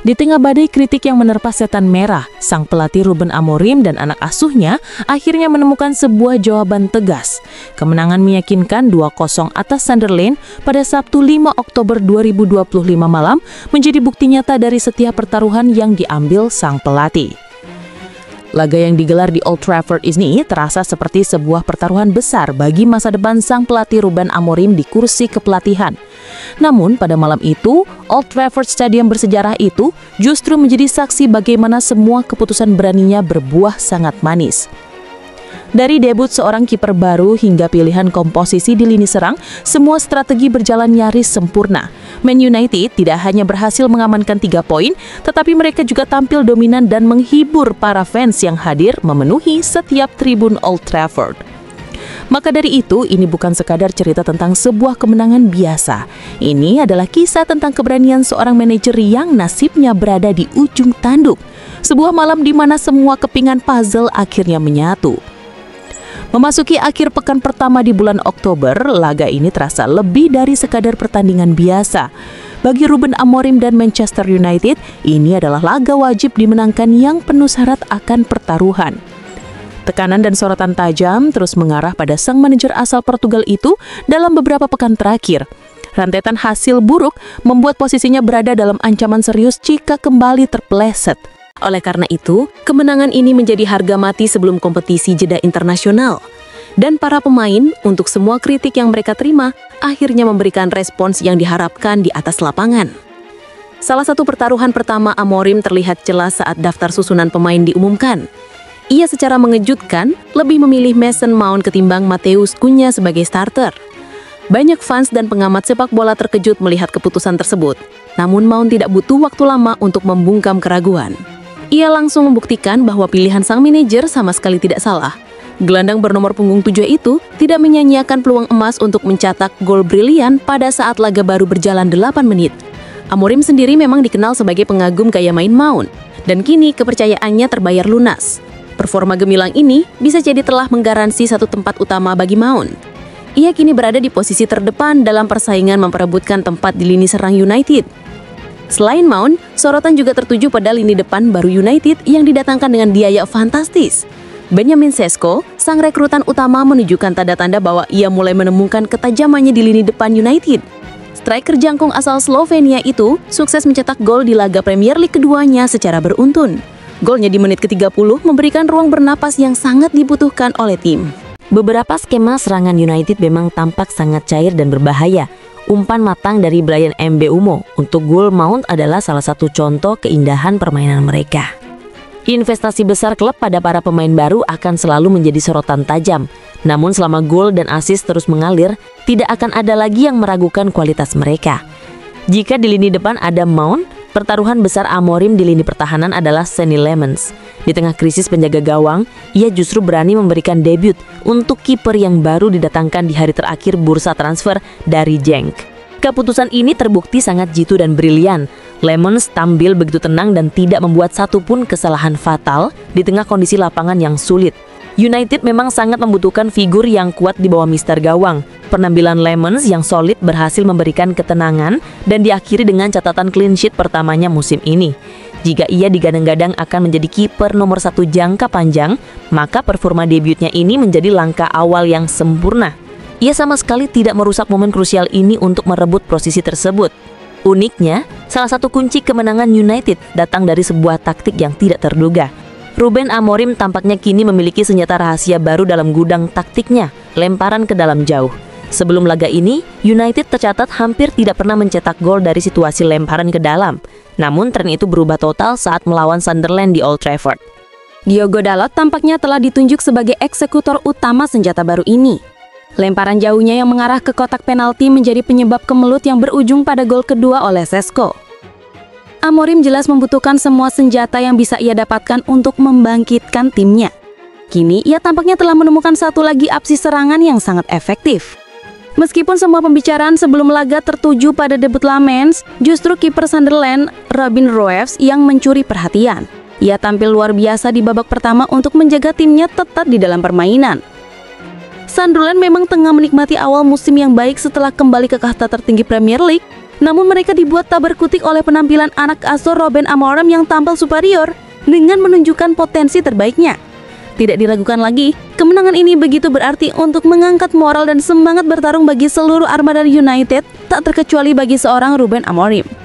Di tengah badai kritik yang menerpa setan merah, sang pelatih Ruben Amorim dan anak asuhnya akhirnya menemukan sebuah jawaban tegas. Kemenangan meyakinkan 2-0 atas Sunderland pada Sabtu 5 Oktober 2025 malam menjadi bukti nyata dari setiap pertaruhan yang diambil sang pelatih. Laga yang digelar di Old Trafford ini terasa seperti sebuah pertaruhan besar bagi masa depan sang pelatih Ruben Amorim di kursi kepelatihan. Namun pada malam itu, Old Trafford Stadium bersejarah itu justru menjadi saksi bagaimana semua keputusan beraninya berbuah sangat manis. Dari debut seorang kiper baru hingga pilihan komposisi di lini serang, semua strategi berjalan nyaris sempurna. Man United tidak hanya berhasil mengamankan 3 poin, tetapi mereka juga tampil dominan dan menghibur para fans yang hadir memenuhi setiap tribun Old Trafford. Maka dari itu, ini bukan sekadar cerita tentang sebuah kemenangan biasa. Ini adalah kisah tentang keberanian seorang manajer yang nasibnya berada di ujung tanduk. Sebuah malam di mana semua kepingan puzzle akhirnya menyatu. Memasuki akhir pekan pertama di bulan Oktober, laga ini terasa lebih dari sekadar pertandingan biasa. Bagi Ruben Amorim dan Manchester United, ini adalah laga wajib dimenangkan yang penuh syarat akan pertaruhan. Tekanan dan sorotan tajam terus mengarah pada sang manajer asal Portugal itu dalam beberapa pekan terakhir. Rentetan hasil buruk membuat posisinya berada dalam ancaman serius jika kembali terpeleset. Oleh karena itu, kemenangan ini menjadi harga mati sebelum kompetisi jeda internasional. Dan para pemain, untuk semua kritik yang mereka terima, akhirnya memberikan respons yang diharapkan di atas lapangan. Salah satu pertaruhan pertama Amorim terlihat jelas saat daftar susunan pemain diumumkan. Ia secara mengejutkan lebih memilih Mason Mount ketimbang Matheus Cunha sebagai starter. Banyak fans dan pengamat sepak bola terkejut melihat keputusan tersebut. Namun Mount tidak butuh waktu lama untuk membungkam keraguan. Ia langsung membuktikan bahwa pilihan sang manajer sama sekali tidak salah. Gelandang bernomor punggung 7 itu tidak menyanyiakan peluang emas untuk mencetak gol brilian pada saat laga baru berjalan 8 menit. Amorim sendiri memang dikenal sebagai pengagum gaya main Mount, dan kini kepercayaannya terbayar lunas. Performa gemilang ini bisa jadi telah menggaransi satu tempat utama bagi Mount. Ia kini berada di posisi terdepan dalam persaingan memperebutkan tempat di lini serang United. Selain Mount, sorotan juga tertuju pada lini depan baru United yang didatangkan dengan biaya fantastis. Benjamin Sesko, sang rekrutan utama, menunjukkan tanda-tanda bahwa ia mulai menemukan ketajamannya di lini depan United. Striker jangkung asal Slovenia itu sukses mencetak gol di laga Premier League keduanya secara beruntun. Golnya di menit ke-30 memberikan ruang bernapas yang sangat dibutuhkan oleh tim. Beberapa skema serangan United memang tampak sangat cair dan berbahaya. Umpan matang dari Bryan Mbeumo untuk gol Mount adalah salah satu contoh keindahan permainan mereka. Investasi besar klub pada para pemain baru akan selalu menjadi sorotan tajam. Namun selama gol dan assist terus mengalir, tidak akan ada lagi yang meragukan kualitas mereka. Jika di lini depan ada Mount, pertaruhan besar Amorim di lini pertahanan adalah Sonny Lemans. Di tengah krisis penjaga gawang, ia justru berani memberikan debut untuk kiper yang baru didatangkan di hari terakhir bursa transfer dari Genk. Keputusan ini terbukti sangat jitu dan brilian. Lemans tampil begitu tenang dan tidak membuat satupun kesalahan fatal di tengah kondisi lapangan yang sulit. United memang sangat membutuhkan figur yang kuat di bawah mister gawang. Penampilan Lemans yang solid berhasil memberikan ketenangan dan diakhiri dengan catatan clean sheet pertamanya musim ini. Jika ia digadang-gadang akan menjadi kiper nomor 1 jangka panjang, maka performa debutnya ini menjadi langkah awal yang sempurna. Ia sama sekali tidak merusak momen krusial ini untuk merebut posisi tersebut. Uniknya, salah satu kunci kemenangan United datang dari sebuah taktik yang tidak terduga. Ruben Amorim tampaknya kini memiliki senjata rahasia baru dalam gudang taktiknya, lemparan ke dalam jauh. Sebelum laga ini, United tercatat hampir tidak pernah mencetak gol dari situasi lemparan ke dalam. Namun tren itu berubah total saat melawan Sunderland di Old Trafford. Diogo Dalot tampaknya telah ditunjuk sebagai eksekutor utama senjata baru ini. Lemparan jauhnya yang mengarah ke kotak penalti menjadi penyebab kemelut yang berujung pada gol kedua oleh Sesko. Amorim jelas membutuhkan semua senjata yang bisa ia dapatkan untuk membangkitkan timnya. Kini ia tampaknya telah menemukan satu lagi opsi serangan yang sangat efektif. Meskipun semua pembicaraan sebelum laga tertuju pada debut Lemans, justru kiper Sunderland, Robin Roeves, yang mencuri perhatian. Ia tampil luar biasa di babak pertama untuk menjaga timnya tetap di dalam permainan. Sunderland memang tengah menikmati awal musim yang baik setelah kembali ke kasta tertinggi Premier League. Namun mereka dibuat tak berkutik oleh penampilan anak asuh Ruben Amorim yang tampil superior dengan menunjukkan potensi terbaiknya. Tidak diragukan lagi, kemenangan ini begitu berarti untuk mengangkat moral dan semangat bertarung bagi seluruh armada United, tak terkecuali bagi seorang Ruben Amorim.